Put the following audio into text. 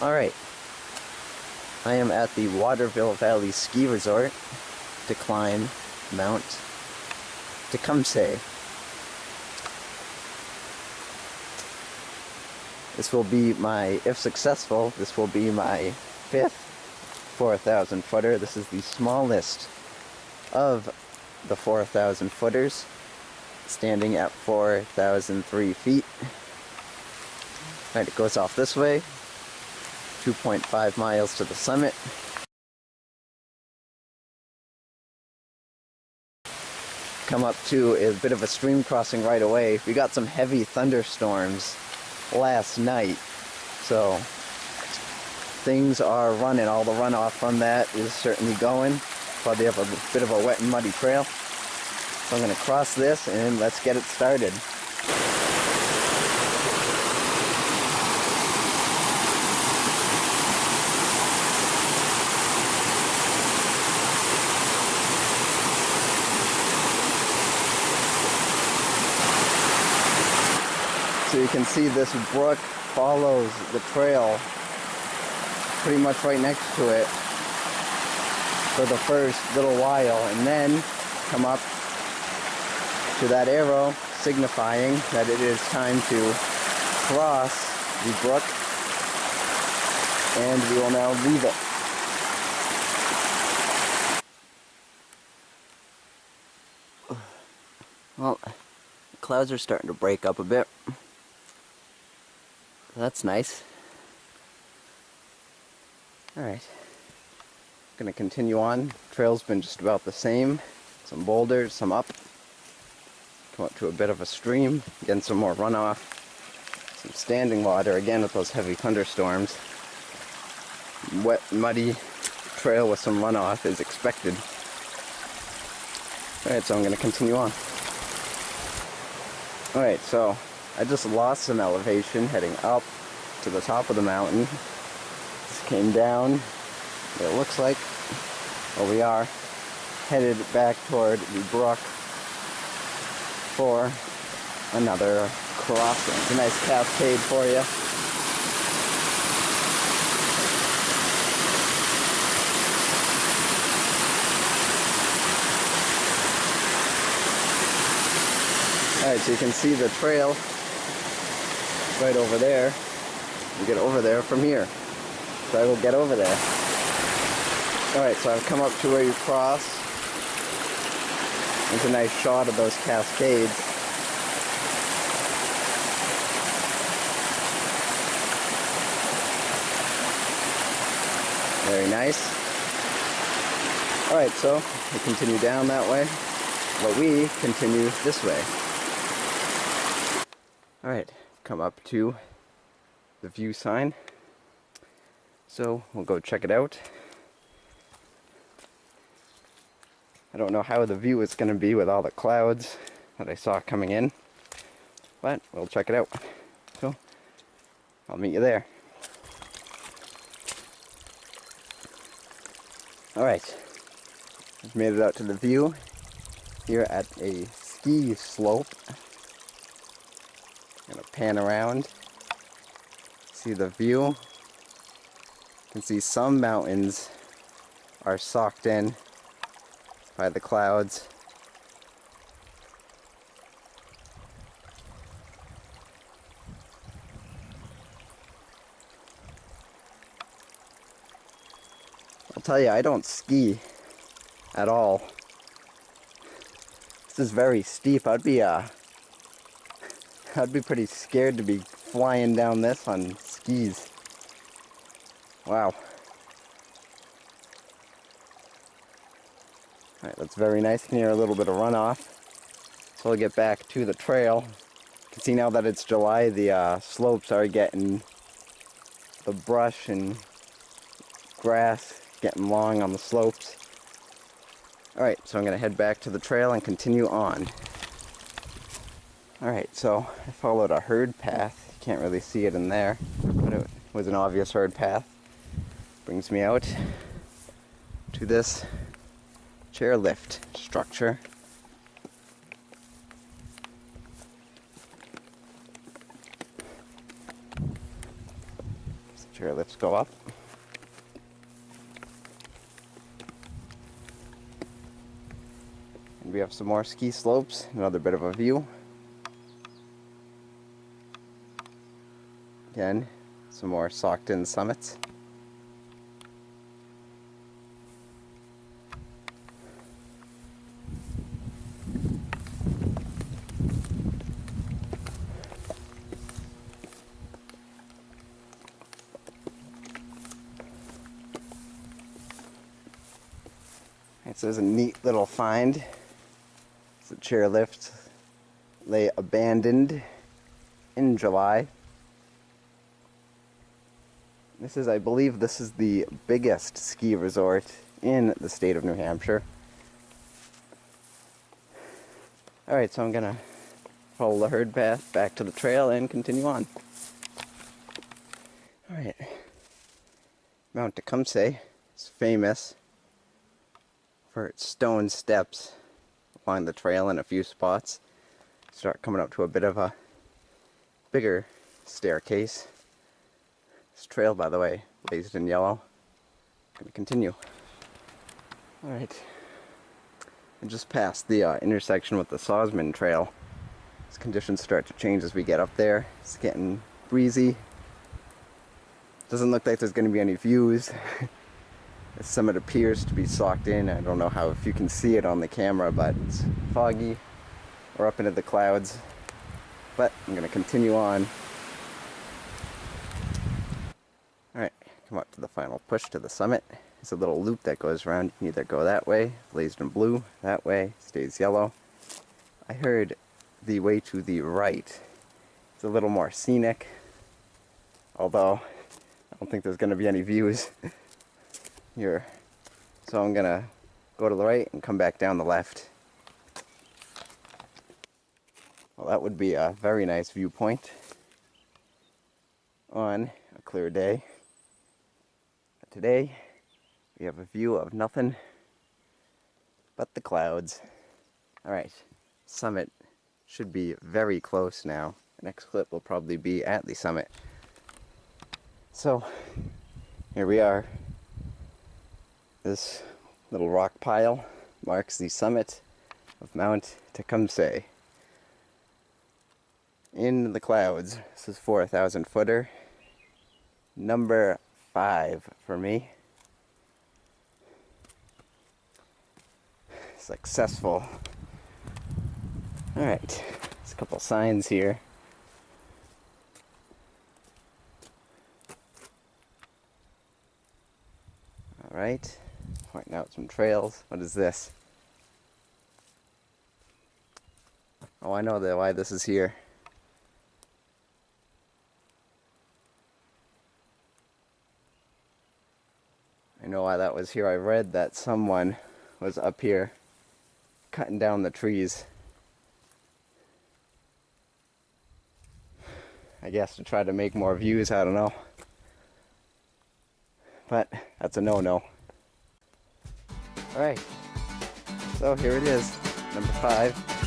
Alright, I am at the Waterville Valley ski resort to climb Mount Tecumseh. This will be my, if successful, this will be my 5th 4,000 footer. This is the smallest of the 4,000 footers, standing at 4,003 feet. Alright, it goes off this way, 2.5 miles to the summit. Come up to a bit of a stream crossing right away. We got some heavy thunderstorms last night, so things are running. All the runoff from that is certainly going. Probably have a bit of a wet and muddy trail. So I'm going to cross this and let's get it started. So you can see this brook follows the trail pretty much right next to it for the first little while, and then come up to that arrow signifying that it is time to cross the brook, and we will now leave it. Well, the clouds are starting to break up a bit. That's nice. Alright, gonna continue on. Trail's been just about the same. Some boulders, some up. Come up to a bit of a stream, getting some more runoff. Some standing water, again with those heavy thunderstorms. Wet, muddy trail with some runoff is expected. Alright, so I'm gonna continue on. Alright, so I just lost some elevation heading up to the top of the mountain. Just came down. It looks like, well, we are headed back toward the brook for another crossing. It's a nice cascade for you. Alright, so you can see the trail right over there. You get over there from here. So I will get over there. Alright, so I've come up to where you cross. It's a nice shot of those cascades. Very nice. Alright, so we continue down that way, but we continue this way. Alright, come up to the view sign. So we'll go check it out. I don't know how the view is going to be with all the clouds that I saw coming in, but we'll check it out. So I'll meet you there. Alright, I've made it out to the view here at a ski slope. I'm going to pan around, see the view. You can see some mountains are socked in by the clouds. I'll tell you, I don't ski at all. This is very steep. I'd be pretty scared to be flying down this on skis. Wow. Alright, that's very nice. You can hear a little bit of runoff. So I'll get back to the trail. You can see now that it's July, the slopes are getting the brush and grass getting long on the slopes. Alright, so I'm going to head back to the trail and continue on. Alright, so I followed a herd path. You can't really see it in there, but it was an obvious herd path. Brings me out to this chairlift structure. Chairlifts go up. And we have some more ski slopes, another bit of a view. Again, some more socked-in summits. This is a neat little find. It's a chairlift lay abandoned in July. I believe this is the biggest ski resort in the state of New Hampshire. Alright, so I'm gonna follow the herd path back to the trail and continue on. Alright. Mount Tecumseh is famous for its stone steps along the trail in a few spots. Start coming up to a bit of a bigger staircase. This trail, by the way, blazed in yellow. I'm going to continue. Alright. I just passed the intersection with the Sosman Trail. As conditions start to change as we get up there. It's getting breezy. Doesn't look like there's going to be any views. The summit appears to be socked in. I don't know if you can see it on the camera, but it's foggy. We're up into the clouds. But I'm going to continue on. Alright, come up to the final push to the summit. There's a little loop that goes around. You can either go that way, blazed in blue, that way, stays yellow. I heard the way to the right is a little more scenic, although I don't think there's going to be any views here. So I'm going to go to the right and come back down the left. Well, that would be a very nice viewpoint on a clear day. But today, we have a view of nothing but the clouds. Alright, summit should be very close now. The next clip will probably be at the summit. So, here we are. This little rock pile marks the summit of Mount Tecumseh. In the clouds. This is 4,000 footer. Number 5 for me. Successful. Alright, there's a couple signs here. Alright, pointing out some trails. What is this? Oh, I know why this is here. I know why that was here. I read that someone was up here cutting down the trees. I guess to try to make more views, I don't know. But that's a no-no. Alright, so here it is, number 5.